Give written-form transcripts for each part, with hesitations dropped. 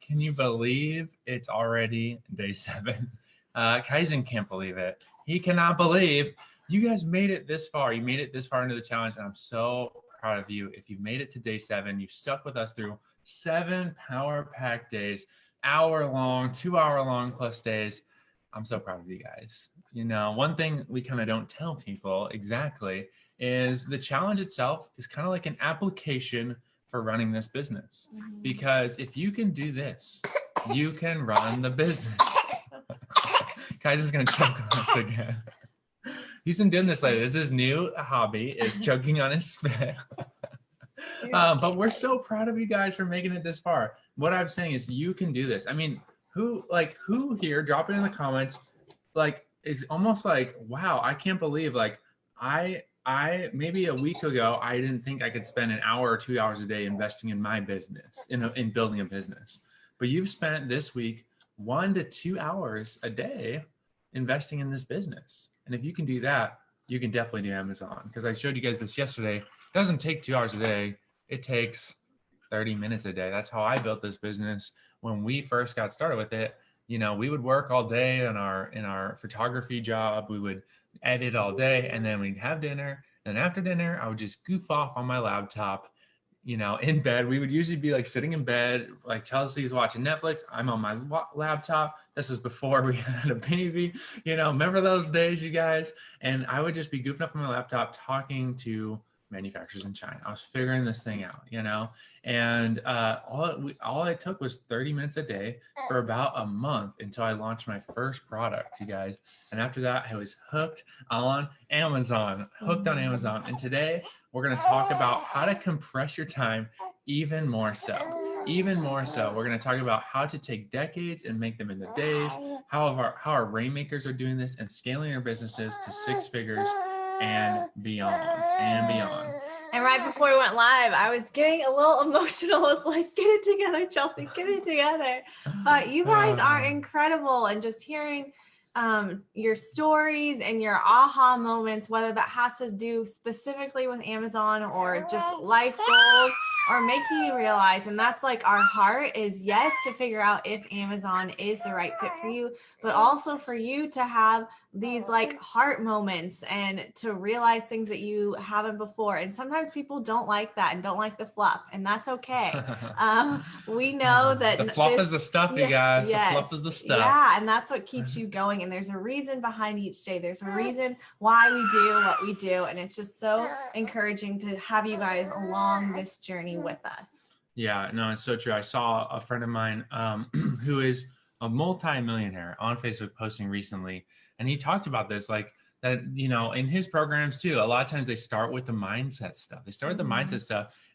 Can you believe it's already day 7? Kaizen can't believe it. He cannot believe you guys made it this far. You made it this far into the challenge, and I'm so proud of you. If you made it to day 7, you've stuck with us through 7 power-packed days, hour-long, 2-hour-long plus days. I'm so proud of you guys. You know, one thing we kind of don't tell people exactly is the challenge itself is kind of like an application for running this business. Because if you can do this, you can run the business. Kai's is gonna choke on us again. He's been doing this lately. This is his new hobby, is choking on his spit. But we're so proud of you guys for making it this far. What I'm saying is you can do this. I mean, who here, drop it in the comments, like, is almost like, wow, I can't believe, like, I maybe a week ago, I didn't think I could spend an hour or 2 hours a day investing in my business, in building a business. But you've spent this week 1 to 2 hours a day investing in this business. And if you can do that, you can definitely do Amazon. Because I showed you guys this yesterday. It doesn't take 2 hours a day. It takes 30 minutes a day. That's how I built this business. When we first got started with it, you know, we would work all day in our photography job. We would edit all day, and then we'd have dinner. And after dinner, I would just goof off on my laptop, you know, in bed. We would usually be like sitting in bed, like Chelsea's watching Netflix. I'm on my laptop. This is before we had a baby, you know, remember those days, you guys? And I would just be goofing off on my laptop talking to manufacturers in China. I was figuring this thing out, you know, and all it took was 30 minutes a day for about a month until I launched my first product, you guys. And after that, I was hooked on Amazon. And today we're going to talk about how to compress your time even more so. We're going to talk about how to take decades and make them into days, how our Rainmakers are doing this and scaling their businesses to 6 figures and beyond. And right before we went live, I was getting a little emotional. I was like, get it together, Chelsea, get it together. But you guys are incredible. And just hearing your stories and your aha moments, whether that has to do specifically with Amazon or just life goals or making you realize, and that's like our heart is, yes, to figure out if Amazon is the right fit for you, but also for you to have these like heart moments and to realize things that you haven't before. And sometimes people don't like that and don't like the fluff, and that's okay. We know that the fluff is the stuff, you guys. Yes, the fluff is the stuff. Yeah, and that's what keeps you going. And there's a reason behind each day. There's a reason why we do what we do. And it's just so encouraging to have you guys along this journey with us. Yeah, no, it's so true. I saw a friend of mine who is a multi-millionaire on Facebook posting recently, and he talked about this, like that, you know, in his programs too, a lot of times they start with the mindset stuff.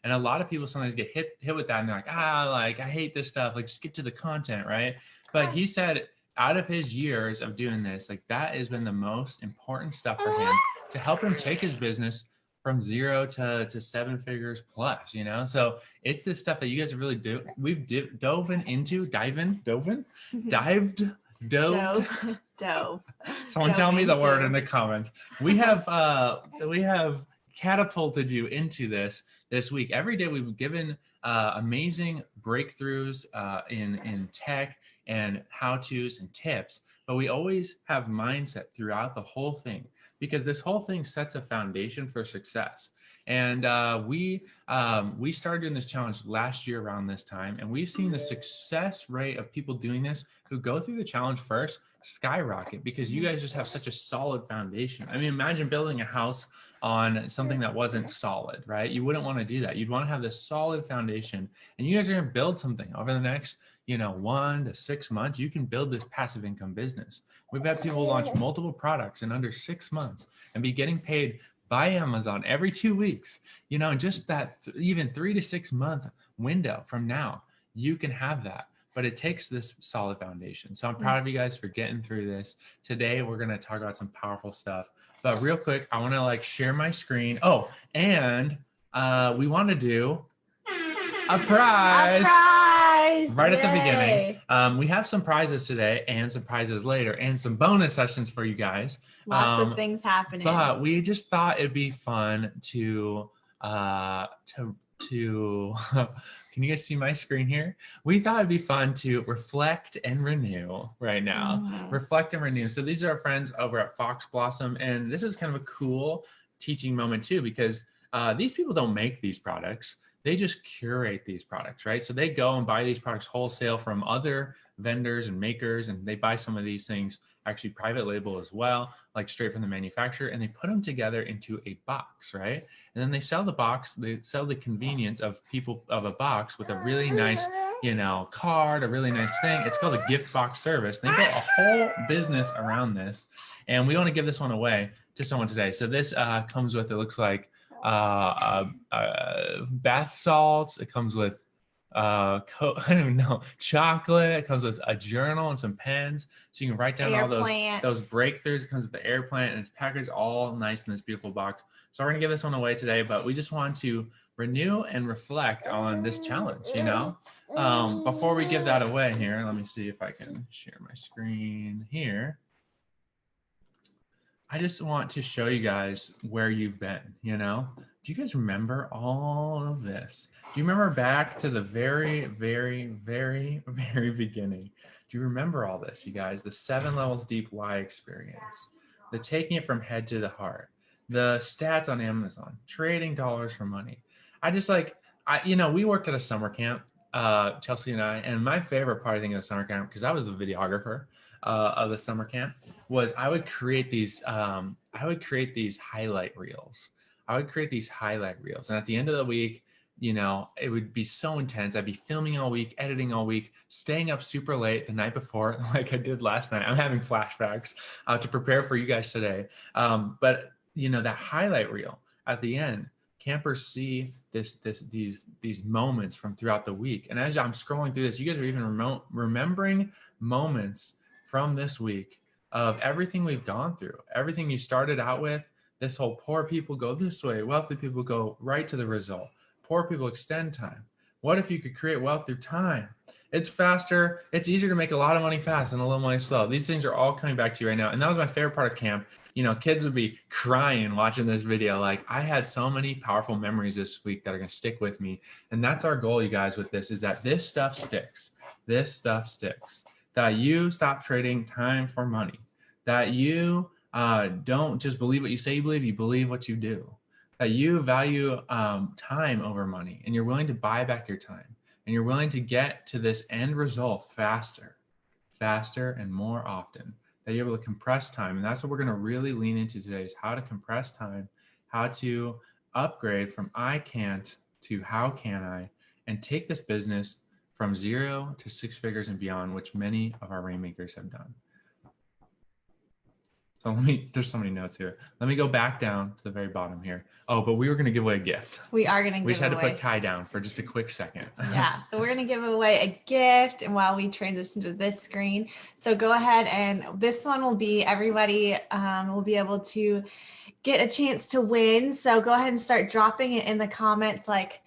And a lot of people sometimes get hit with that, and they're like, like, I hate this stuff. Like, just get to the content, right? But he said, out of his years of doing this, like, that has been the most important stuff for him to help him take his business from 0 to 7 figures plus, you know? So it's this stuff that you guys have really we've dove. Someone tell me the word in the comments. We have catapulted you into this week. Every day we've given amazing breakthroughs in tech and how-tos and tips, but we always have mindset throughout the whole thing, because this whole thing sets a foundation for success. And we started doing this challenge last year around this time, and we've seen the success rate of people doing this who go through the challenge first skyrocket, because you guys just have such a solid foundation. I mean, imagine building a house on something that wasn't solid, right? You wouldn't want to do that. You'd want to have this solid foundation, and you guys are going to build something over the next 1 to 6 months. You can build this passive income business. We've had people launch multiple products in under 6 months and be getting paid by Amazon every 2 weeks, and just that even 3 to 6 month window from now, you can have that. But it takes this solid foundation. So I'm proud of you guys for getting through this. Today, we're going to talk about some powerful stuff. But real quick, I want to share my screen. Oh, and we want to do a prize. Right at the beginning. We have some prizes today and some prizes later and some bonus sessions for you guys. Lots of things happening. But we just thought it'd be fun to to, can you guys see my screen here? We thought it'd be fun to reflect and renew right now. Reflect and renew. So these are our friends over at Fox Blossom. And this is kind of a cool teaching moment too, because these people don't make these products. They just curate these products, right? So they go and buy these products wholesale from other vendors and makers, and they buy some of these things actually private label as well, like straight from the manufacturer, and they put them together into a box, right? And then they sell the box, they sell the convenience of people of a box with a really nice, you know, card, a really nice thing. It's called a gift box service. They built a whole business around this, and we want to give this one away to someone today. So this comes with, it looks like bath salts. It comes with I don't even know, chocolate. It comes with a journal and some pens, so you can write down all those breakthroughs. It comes with the air plant, and it's packaged all nice in this beautiful box. So we're gonna give this one away today, but we just want to renew and reflect on this challenge, you know. Before we give that away here, let me see if I can share my screen here. I just want to show you guys where you've been, you know. Do you guys remember all of this? Do you remember back to the very, very, very, very beginning? Do you remember all this, you guys? The 7 levels deep why experience, the taking it from head to the heart, the stats on Amazon, trading dollars for money. You know, we worked at a summer camp, Chelsea and I, and my favorite part, I think, of the summer camp, because I was the videographer of the summer camp, was I would create these highlight reels. And at the end of the week, you know, it would be so intense. I'd be filming all week, editing all week, staying up super late the night before, like I did last night. I'm having flashbacks to prepare for you guys today. But you know, that highlight reel at the end, campers see these moments from throughout the week. And as I'm scrolling through this, you guys are even remembering moments from this week of everything we've gone through, everything you started out with. This whole poor people go this way, wealthy people go right to the result. Poor people extend time. What if you could create wealth through time? It's faster. It's easier to make a lot of money fast and a little money slow. These things are all coming back to you right now. And that was my favorite part of camp. You know, kids would be crying watching this video. Like, I had so many powerful memories this week that are going to stick with me. And that's our goal, you guys, with this, is that this stuff sticks. This stuff sticks. That you stop trading time for money. That you don't just believe what you say you believe what you do. That you value time over money, and you're willing to buy back your time, and you're willing to get to this end result faster and more often. That you're able to compress time. And that's what we're going to really lean into today, is how to compress time, how to upgrade from I can't to how can I, and take this business from 0 to 6 figures and beyond, which many of our Rainmakers have done. So there's so many notes here. Let me go back down to the very bottom here. Oh, but we were going to give away a gift. We are going to give away. We just had to put Kai down for just a quick second. Yeah, so we're going to give away a gift, and while we transition to this screen. So go ahead, and this one will be, everybody will be able to get a chance to win. So go ahead and start dropping it in the comments, like,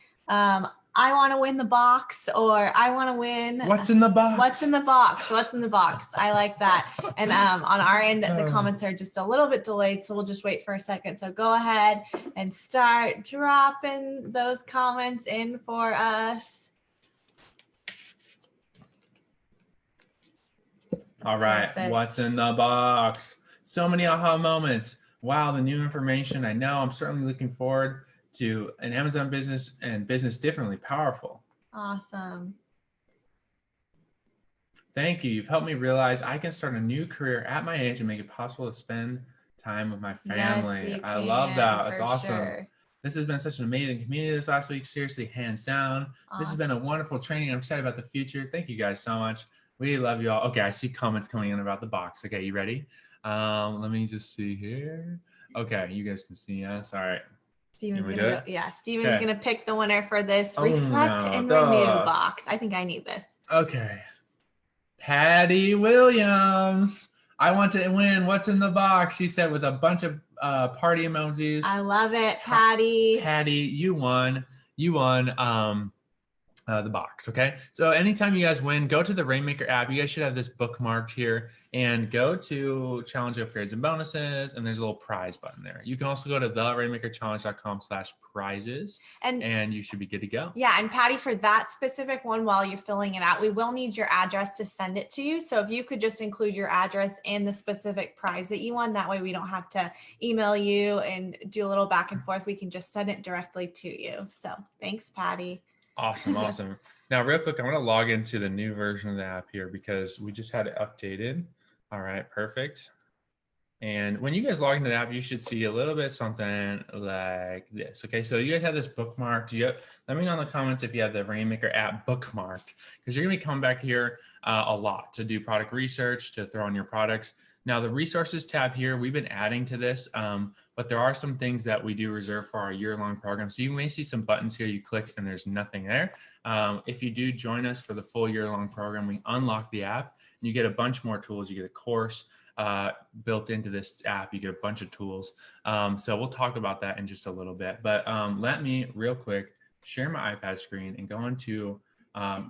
I want to win the box, or I want to win. What's in the box? What's in the box? What's in the box? I like that. And on our end, the comments are just a little bit delayed, so we'll just wait for a second. So go ahead and start dropping those comments in for us. All right. Perfect. What's in the box? So many aha moments. Wow, the new information. I know. I'm certainly looking forward to an Amazon business and business differently. Powerful. Awesome. Thank you. You've helped me realize I can start a new career at my age and make it possible to spend time with my family. Yes, I love that. That's awesome. Sure. This has been such an amazing community this last week. Seriously, hands down. Awesome. This has been a wonderful training. I'm excited about the future. Thank you guys so much. We love you all. Okay, I see comments coming in about the box. Okay, you ready? Let me just see here. Okay, you guys can see us. All right. Steven's gonna pick the winner for this Reflect and Renew box. I think I need this. Okay. Patty Williams. I want to win. What's in the box? She said, with a bunch of party emojis. I love it, Patty. Patty, you won. You won the box. Okay. So anytime you guys win, go to the Rainmaker app. You guys should have this bookmarked here and go to challenge upgrades and bonuses. And there's a little prize button there. You can also go to therainmakerchallenge.com/prizes and you should be good to go. Yeah. And Patty, for that specific one, while you're filling it out, we will need your address to send it to you. So if you could just include your address and the specific prize that you won, that way we don't have to email you and do a little back and forth. We can just send it directly to you. So thanks, Patty. Awesome. Awesome. Now, real quick, I'm going to log into the new version of the app here because we just had it updated. All right, perfect. And when you guys log into the app, you should see a little bit something like this. Okay, so you guys have this bookmarked. Let me know in the comments if you have the Rainmaker app bookmarked, because you're going to be coming back here a lot to do product research, to throw on your products. Now, the resources tab here, we've been adding to this, but there are some things that we do reserve for our year-long program. So you may see some buttons here, you click and there's nothing there. If you do join us for the full year-long program, we unlock the app and you get a bunch more tools. You get a course built into this app. You get a bunch of tools. So we'll talk about that in just a little bit. But let me real quick share my iPad screen and go into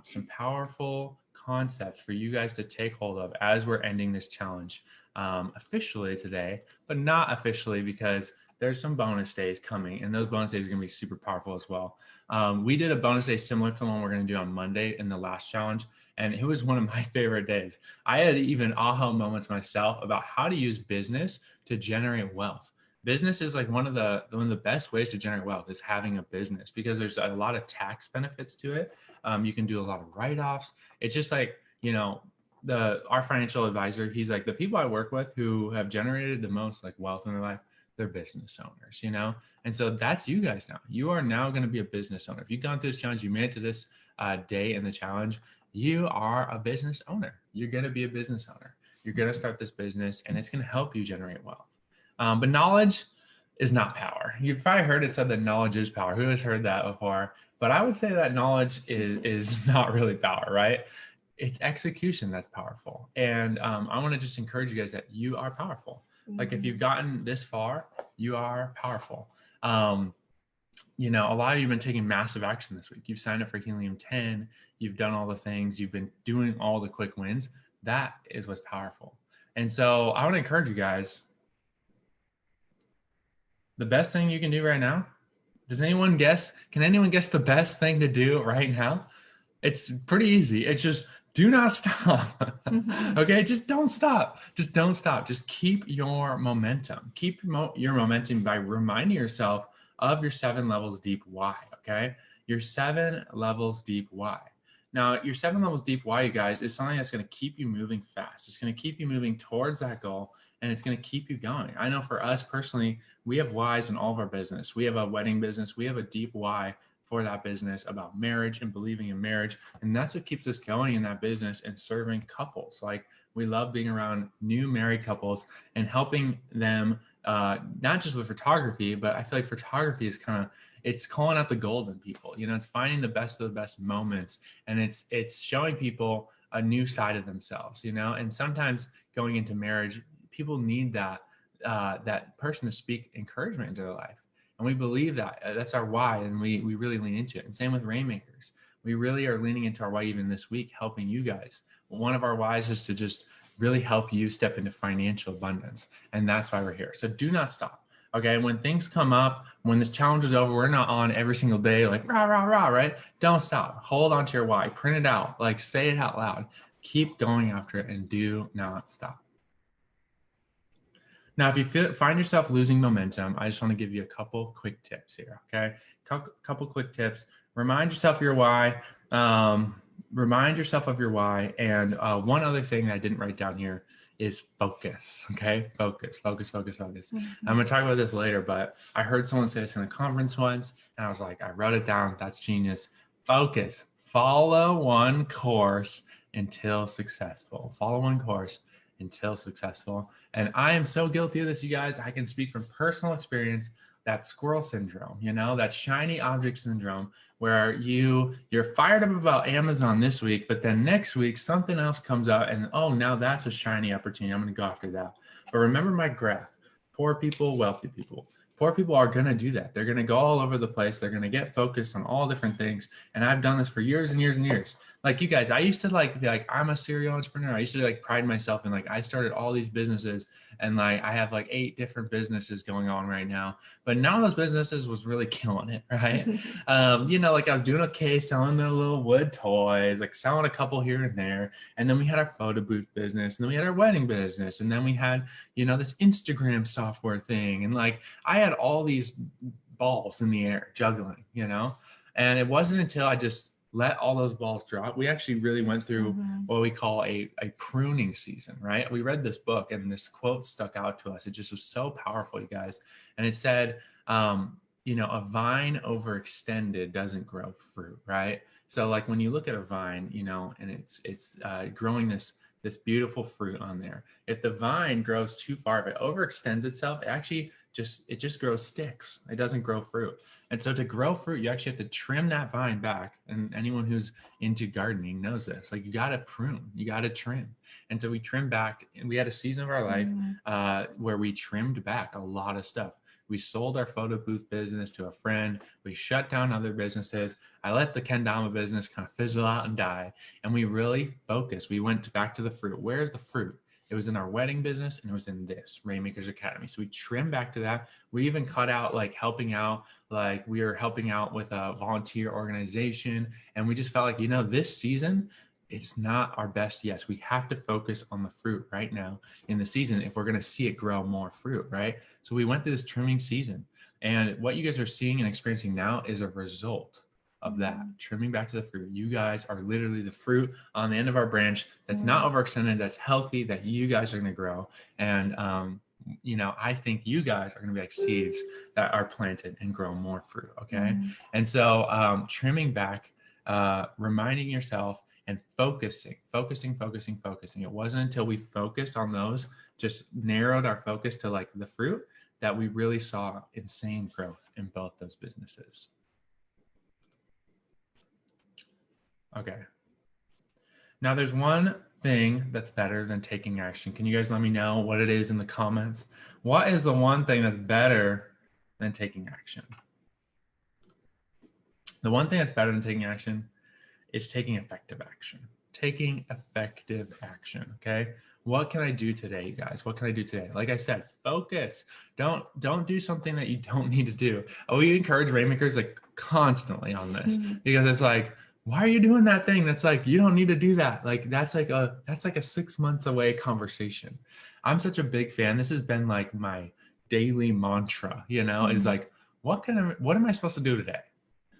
some powerful concepts for you guys to take hold of as we're ending this challenge officially today, but not officially because there's some bonus days coming and those bonus days are going to be super powerful as well. We did a bonus day similar to the one we're going to do on Monday in the last challenge, and it was one of my favorite days. I had even aha moments myself about how to use business to generate wealth. Business is like one of the best ways to generate wealth is having a business, because there's a lot of tax benefits to it. You can do a lot of write-offs. It's just like, you know, our financial advisor, he's like, the people I work with who have generated the most like wealth in their life, they're business owners, you know? And so that's you guys now. You are now going to be a business owner. If you've gone through this challenge, you made it to this day in the challenge, you are a business owner. You're going to be a business owner. You're going to start this business and it's going to help you generate wealth. But knowledge is not power. You've probably heard it said that knowledge is power. Who has heard that before? But I would say that knowledge is not really power, right? It's execution that's powerful. And I want to just encourage you guys that you are powerful. Like if you've gotten this far, you are powerful. You know, a lot of you have been taking massive action this week. You've signed up for Helium 10. You've done all the things. You've been doing all the quick wins. That is what's powerful. And so I want to encourage you guys. The best thing you can do right now, does anyone guess? Can anyone guess the best thing to do right now? It's pretty easy. It's just do not stop. Okay, just don't stop. Just don't stop. Just keep your momentum. Keep your momentum by reminding yourself of your 7 levels deep why. Okay, your 7 levels deep why. Now, your 7 levels deep why, you guys, is something that's going to keep you moving fast. It's going to keep you moving towards that goal, and it's going to keep you going. I know for us personally, we have whys in all of our business. We have a wedding business. We have a deep why for that business about marriage and believing in marriage. And that's what keeps us going in that business and serving couples. Like, we love being around new married couples and helping them, not just with photography, but I feel like photography is it's calling out the gold in people. You know, it's finding the best of the best moments, and it's showing people a new side of themselves, you know. And sometimes going into marriage, people need that person to speak encouragement into their life. And we believe that that's our why, and we really lean into it. And same with Rainmakers. We really are leaning into our why even this week, helping you guys. One of our whys is to just really help you step into financial abundance. And that's why we're here. So do not stop. Okay. When things come up, when this challenge is over, we're not on every single day, like rah, rah, rah, right? Don't stop. Hold on to your why, print it out, like say it out loud, keep going after it, and do not stop. Now, if you find yourself losing momentum, I just want to give you a couple quick tips here, okay? Couple quick tips. Remind yourself of your why. Remind yourself of your why. And one other thing that I didn't write down here is focus, okay? Focus. I'm going to talk about this later, but I heard someone say this in a conference once, and I was like, I wrote it down. That's genius. Focus. Follow one course until successful. Follow one course until successful. And I am so guilty of this, you guys. I can speak from personal experience. That squirrel syndrome, you know, that shiny object syndrome, where you're fired up about Amazon this week, but then next week something else comes out and, oh, now that's a shiny opportunity. I'm going to go after that. But remember my graph: poor people, wealthy people. Poor people are going to do that. They're going to go all over the place. They're going to get focused on all different things. And I've done this for years and years and years. Like you guys, I used to like be like, I'm a serial entrepreneur. I used to like pride myself in like, I started all these businesses and like, I have like 8 different businesses going on right now, but none of those businesses was really killing it. Right. You know, like I was doing okay, selling the little wood toys, like selling a couple here and there. And then we had our photo booth business, and then we had our wedding business. And then we had, you know, this Instagram software thing. And like, I had all these balls in the air juggling, you know, and it wasn't until I just let all those balls drop. We actually really went through what we call a pruning season, right? We read this book and this quote stuck out to us. It just was so powerful, you guys. And it said, you know, a vine overextended doesn't grow fruit, right? So like when you look at a vine, you know, and it's growing this beautiful fruit on there. If the vine grows too far, if it overextends itself, it just grows sticks. It doesn't grow fruit. And so to grow fruit, you actually have to trim that vine back. And anyone who's into gardening knows this. Like you got to prune, you got to trim. And so we trimmed back, and we had a season of our life where we trimmed back a lot of stuff. We sold our photo booth business to a friend. We shut down other businesses. I let the kendama business kind of fizzle out and die. And we really focused. We went back to the fruit. Where's the fruit? It was in our wedding business, and it was in this Rainmakers Academy. So we trimmed back to that. We even cut out like helping out, like we were helping out with a volunteer organization. And we just felt like, you know, this season, it's not our best. Yes, we have to focus on the fruit right now in the season if we're going to see it grow more fruit, right? So we went through this trimming season. And what you guys are seeing and experiencing now is a result of that, trimming back to the fruit. You guys are literally the fruit on the end of our branch that's not overextended, that's healthy, that you guys are going to grow. And, you know, I think you guys are going to be like seeds that are planted and grow more fruit. Okay. And so trimming back, reminding yourself and focusing. It wasn't until we focused on those, just narrowed our focus to like the fruit, that we really saw insane growth in both those businesses. Okay. Now there's one thing that's better than taking action. Can you guys let me know what it is in the comments? What is the one thing that's better than taking action? The one thing that's better than taking action is taking effective action. Taking effective action, okay? What can I do today, you guys? What can I do today? Like I said, focus. Don't do something that you don't need to do. We encourage Rainmakers like constantly on this because it's like, why are you doing that thing? That's like, you don't need to do that. Like, that's like a 6 months away conversation. I'm such a big fan. This has been like my daily mantra, you know, is like, what am I supposed to do today?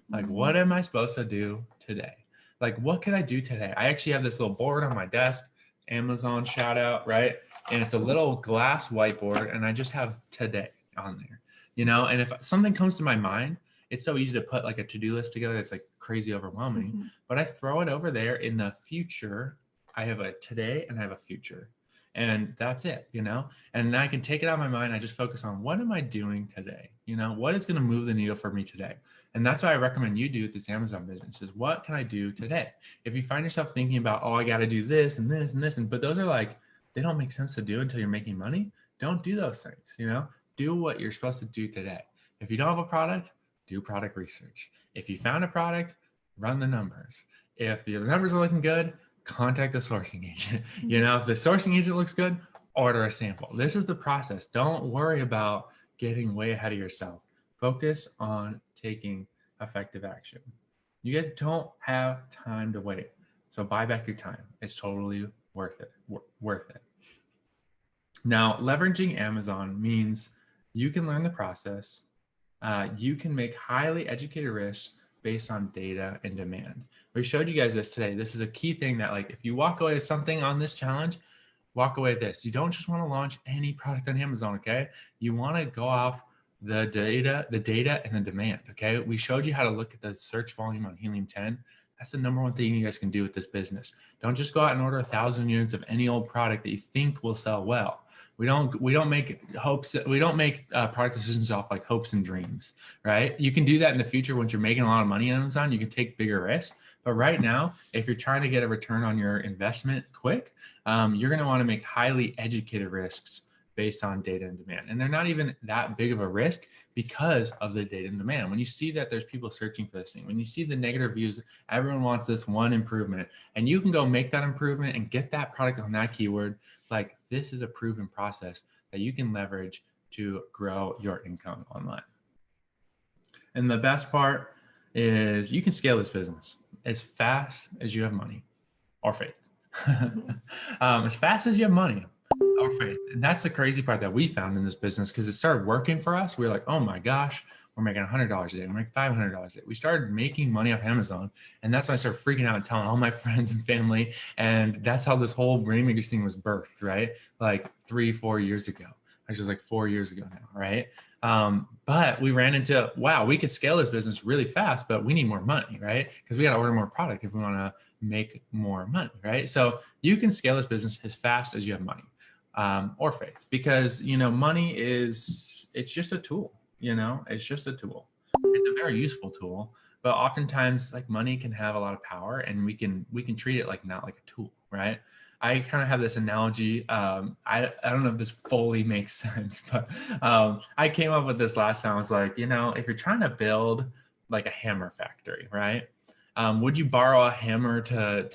Like, what am I supposed to do today? Like, what can I do today? I actually have this little board on my desk, Amazon shout out, right? And it's a little glass whiteboard, and I just have today on there, you know? And if something comes to my mind, it's so easy to put like a to-do list together. It's like crazy overwhelming, but I throw it over there in the future. I have a today and I have a future, and that's it, you know? And I can take it out of my mind. I just focus on what am I doing today? You know, what is going to move the needle for me today? And that's what I recommend you do with this Amazon business is what can I do today? If you find yourself thinking about, oh, I got to do this and this and this, but those are like, they don't make sense to do until you're making money. Don't do those things, you know, do what you're supposed to do today. If you don't have a product, do product research. If you found a product, run the numbers. If your numbers are looking good, contact the sourcing agent. You know, if the sourcing agent looks good, order a sample. This is the process. Don't worry about getting way ahead of yourself. Focus on taking effective action. You guys don't have time to wait. So buy back your time. It's totally worth it. Now, leveraging Amazon means you can learn the process. You can make highly educated risks based on data and demand. We showed you guys this today. This is a key thing that like, if you walk away with something on this challenge, walk away with this. You don't just want to launch any product on Amazon, okay? You want to go off the data and the demand, okay? We showed you how to look at the search volume on Helium 10. That's the number one thing you guys can do with this business. Don't just go out and order 1,000 units of any old product that you think will sell well. We don't make hopes. We don't make product decisions off like hopes and dreams, right? You can do that in the future once you're making a lot of money on Amazon. You can take bigger risks. But right now, if you're trying to get a return on your investment quick, you're going to want to make highly educated risks based on data and demand. And they're not even that big of a risk because of the data and demand. When you see that there's people searching for this thing, when you see the negative reviews, everyone wants this one improvement, and you can go make that improvement and get that product on that keyword. Like, this is a proven process that you can leverage to grow your income online. And the best part is you can scale this business as fast as you have money or faith. As fast as you have money or faith. And that's the crazy part that we found in this business, because it started working for us. We were like, oh my gosh, we're making $100 a day. We're making $500 a day. We started making money off Amazon. And that's when I started freaking out and telling all my friends and family. And that's how this whole Rainmaker thing was birthed, right? Like 3-4 years ago. Actually, it was like 4 years ago now, right? But we ran into, wow, we could scale this business really fast, but we need more money, right? Because we got to order more product if we want to make more money, right? So you can scale this business as fast as you have money, or faith, because, you know, money is, it's just a tool, you know, it's just a tool. It's a very useful tool, but oftentimes like money can have a lot of power, and we can treat it like, not like a tool, right? I kind of have this analogy. I don't know if this fully makes sense, but I came up with this last time. I was like, you know, if you're trying to build like a hammer factory, right? Would you borrow a hammer to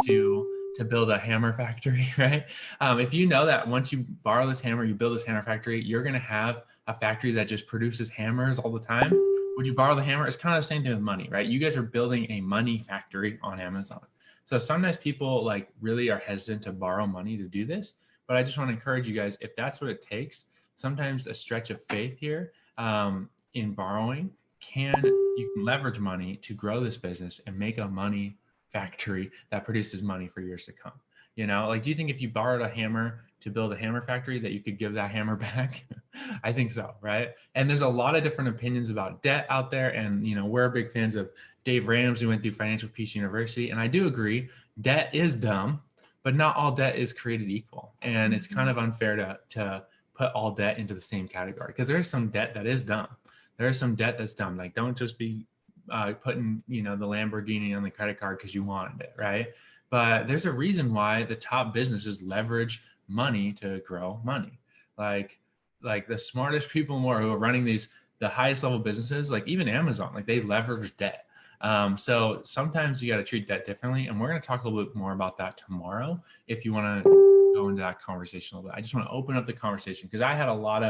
build a hammer factory, right? If you know that once you borrow this hammer, you build this hammer factory, you're going to have a factory that just produces hammers all the time. Would you borrow the hammer? It's kind of the same thing with money, right? You guys are building a money factory on Amazon. So sometimes people like really are hesitant to borrow money to do this, but I just want to encourage you guys, if that's what it takes, sometimes a stretch of faith here in borrowing you can leverage money to grow this business and make a money factory that produces money for years to come. You know, like, do you think if you borrowed a hammer to build a hammer factory that you could give that hammer back? I think so, right? And there's a lot of different opinions about debt out there. And, you know, we're big fans of Dave Ramsey, who went through Financial Peace University. And I do agree, debt is dumb, but not all debt is created equal. And it's kind of unfair to put all debt into the same category, because there is some debt that is dumb. There is some debt that's dumb. Like, don't just be putting, you know, the Lamborghini on the credit card because you wanted it, right? But there's a reason why the top businesses leverage money to grow money. Like the smartest people more who are running the highest level businesses, like even Amazon, like they leverage debt. So sometimes you got to treat debt differently. And we're going to talk a little bit more about that tomorrow. If you want to go into that conversation a little bit, I just want to open up the conversation, because I had a lot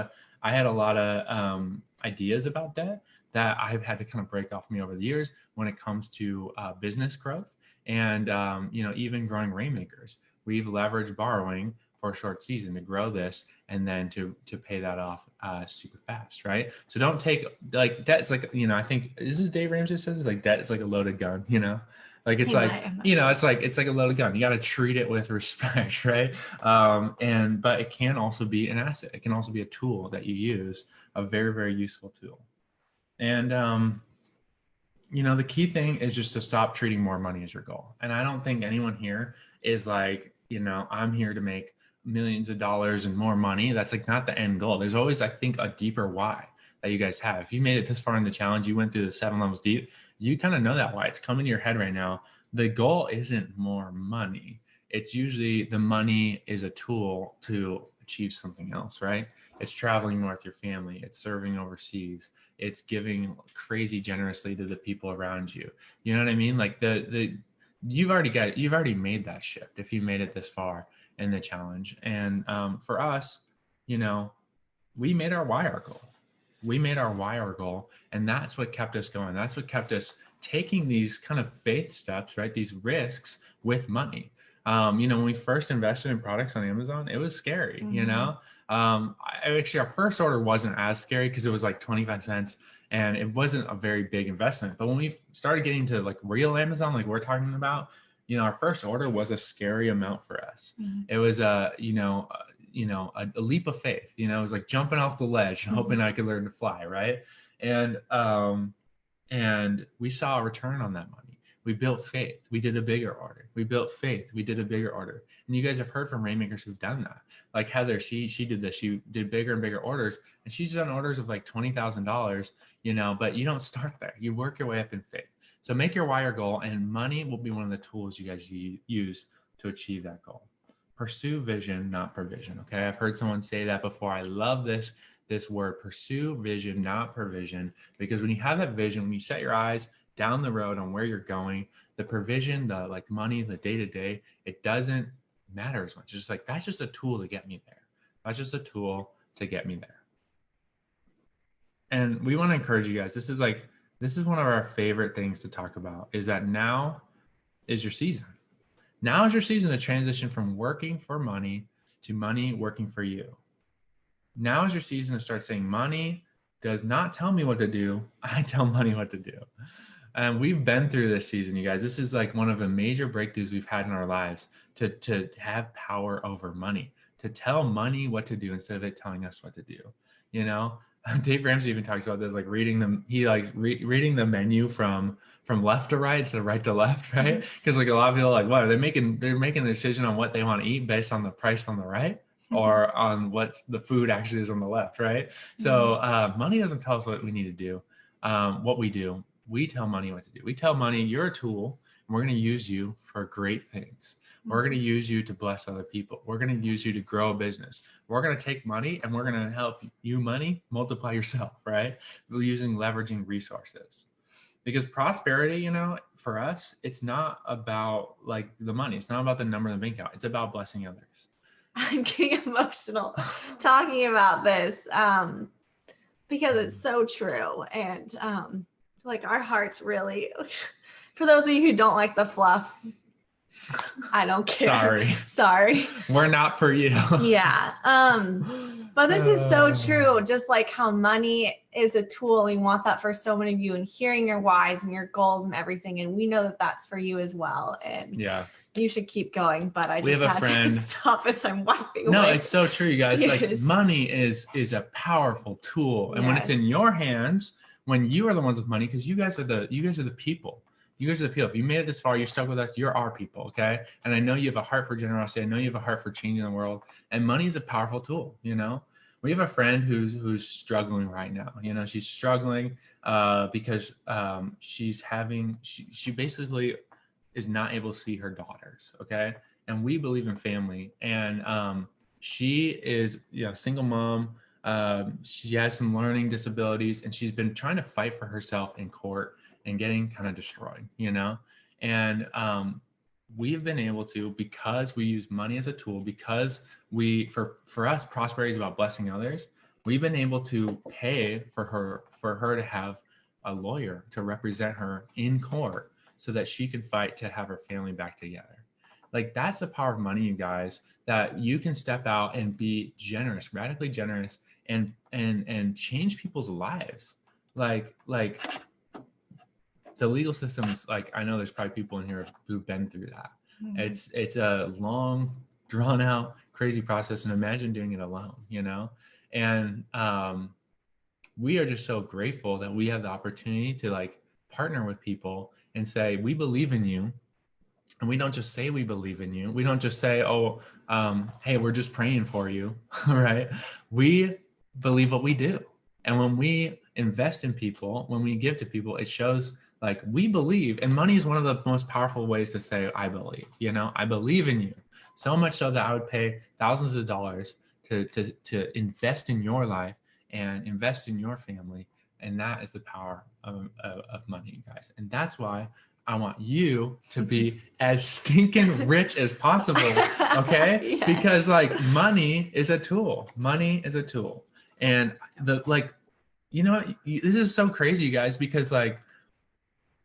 of ideas about debt that I've had to kind of break off me over the years when it comes to business growth. And, you know, even growing Rainmakers, we've leveraged borrowing for a short season to grow this, and then to pay that off super fast, right? So don't take, like, debt's like, you know, I think, this is Dave Ramsey says, like, debt is like a loaded gun, you know? Like, it's like, you know, it's like a loaded gun. You got to treat it with respect, right? But it can also be an asset. It can also be a tool that you use, a very, very useful tool. And, you know, the key thing is just to stop treating more money as your goal. And I don't think anyone here is like, you know, I'm here to make millions of dollars and more money. That's like not the end goal. There's always, I think, a deeper why that you guys have. If you made it this far in the challenge, you went through the 7 levels deep, you kind of know that why. It's coming to your head right now. The goal isn't more money. It's usually the money is a tool to achieve something else, right? It's traveling more with your family. It's serving overseas. It's giving crazy generously to the people around you. You know what I mean? Like you've already made that shift if you made it this far in the challenge. And for us, you know, we made our why our goal. We made our why our goal, and that's what kept us going. That's what kept us taking these kind of faith steps, right? These risks with money. You know, when we first invested in products on Amazon, it was scary, you know? Actually, our first order wasn't as scary because it was like 25 cents and it wasn't a very big investment. But when we started getting to like real Amazon, like we're talking about, you know, our first order was a scary amount for us. It was a leap of faith. You know, it was like jumping off the ledge and hoping I could learn to fly, right? And we saw a return on that money. We built faith. We did a bigger order. We built faith. We did a bigger order. And you guys have heard from Rainmakers who've done that. Like Heather, she did this. She did bigger and bigger orders, and she's done orders of like $20,000. You know, but you don't start there. You work your way up in faith. So make your why your goal, and money will be one of the tools you guys use to achieve that goal. pursue vision, not provision. Okay. I've heard someone say that before. I love this word, pursue vision, not provision, because when you have that vision, when you set your eyes down the road on where you're going, the provision, the like money, the day to day, it doesn't matter as much. It's just like, that's just a tool to get me there. That's just a tool to get me there. And we want to encourage you guys. This is one of our favorite things to talk about, is that now is your season. Now is your season to transition from working for money to money working for you. Now is your season to start saying, money does not tell me what to do. I tell money what to do. And we've been through this season, you guys. This is like one of the major breakthroughs we've had in our lives, to have power over money, to tell money what to do instead of it telling us what to do. You know, Dave Ramsey even talks about this, like reading them. He likes reading the menu from left to right instead of right to left, right? Because like a lot of people are like, what, they're making the decision on what they want to eat based on the price on the right, or on what's the food actually is on the left, right? So money doesn't tell us what we need to do. What we do, we tell money what to do. We tell money, you're a tool, and we're going to use you for great things. We're going to use you to bless other people. We're going to use you to grow a business. We're going to take money and we're going to help you money multiply yourself, right? Leveraging resources. Because prosperity, you know, for us, it's not about like the money. It's not about the number in the bank account. It's about blessing others. I'm getting emotional talking about this because it's so true. And like our hearts really, for those of you who don't like the fluff, I don't care. Sorry. We're not for you. Yeah. But this is so true. Just like how money is a tool. We want that for so many of you, and hearing your whys and your goals and everything. And we know that that's for you as well. And yeah, you should keep going, but I just had to stop as I'm wiping away. No, it's so true, you guys. Tears. Like money is a powerful tool. And when it's in your hands, when you are the ones with money, because you guys are the people. You guys are the people. If you made it this far, you stuck with us, you're our people, okay? And I know you have a heart for generosity. I know you have a heart for changing the world. And money is a powerful tool, you know? We have a friend who's struggling right now. You know, she's struggling because she basically is not able to see her daughters, okay? And we believe in family. And she is, you know, single mom. She has some learning disabilities, and she's been trying to fight for herself in court and getting kind of destroyed, you know? And we have been able to, because we use money as a tool, because for us, prosperity is about blessing others. We've been able to pay for her to have a lawyer to represent her in court so that she can fight to have her family back together. Like, that's the power of money, you guys, that you can step out and be generous, radically generous, and change people's lives. Like the legal system is like, I know there's probably people in here who've been through that. Mm-hmm. It's a long, drawn out, crazy process. And imagine doing it alone, you know? And we are just so grateful that we have the opportunity to like partner with people and say, we believe in you. And we don't just say we believe in you. We don't just say, oh, hey, we're just praying for you, right? We believe what we do. And when we invest in people, when we give to people, it shows like we believe. And money is one of the most powerful ways to say, I believe, you know, I believe in you. So much so that I would pay thousands of dollars to invest in your life and invest in your family. And that is the power of money, you guys. And that's why I want you to be as stinking rich as possible, okay? Yes. Because like money is a tool. Money is a tool. And you know what? This is so crazy, you guys, because like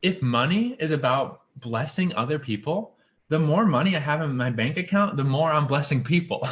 if money is about blessing other people, the more money I have in my bank account, the more I'm blessing people.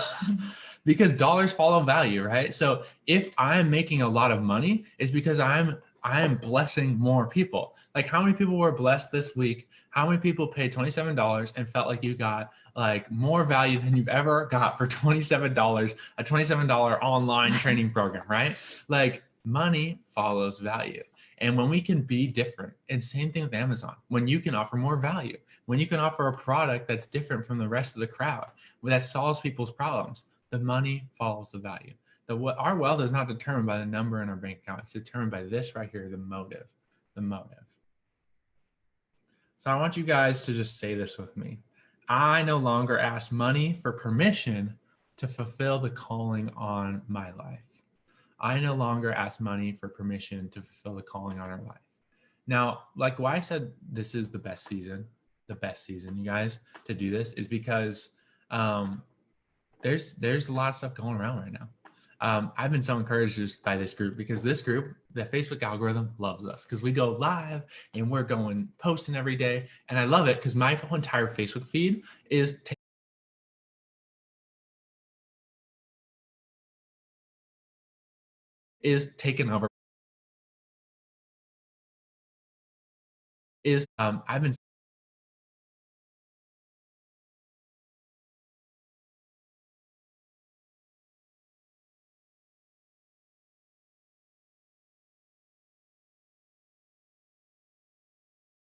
Because dollars follow value, right? So if I'm making a lot of money, it's because I am blessing more people. Like how many people were blessed this week? How many people paid $27 and felt like you got like more value than you've ever got for $27, a $27 online training program, right? Like money follows value. And when we can be different, and same thing with Amazon, when you can offer more value, when you can offer a product that's different from the rest of the crowd, that solves people's problems, the money follows the value. Our wealth is not determined by the number in our bank account. It's determined by this right here, the motive. So I want you guys to just say this with me. I no longer ask money for permission to fulfill the calling on my life. I no longer ask money for permission to fulfill the calling on our life. Now, like why I said this is the best season, you guys, to do this is because there's a lot of stuff going around right now. I've been so encouraged just by this group because this group, the Facebook algorithm loves us because we go live and we're going posting every day. And I love it because my whole entire Facebook feed is taken over. I've been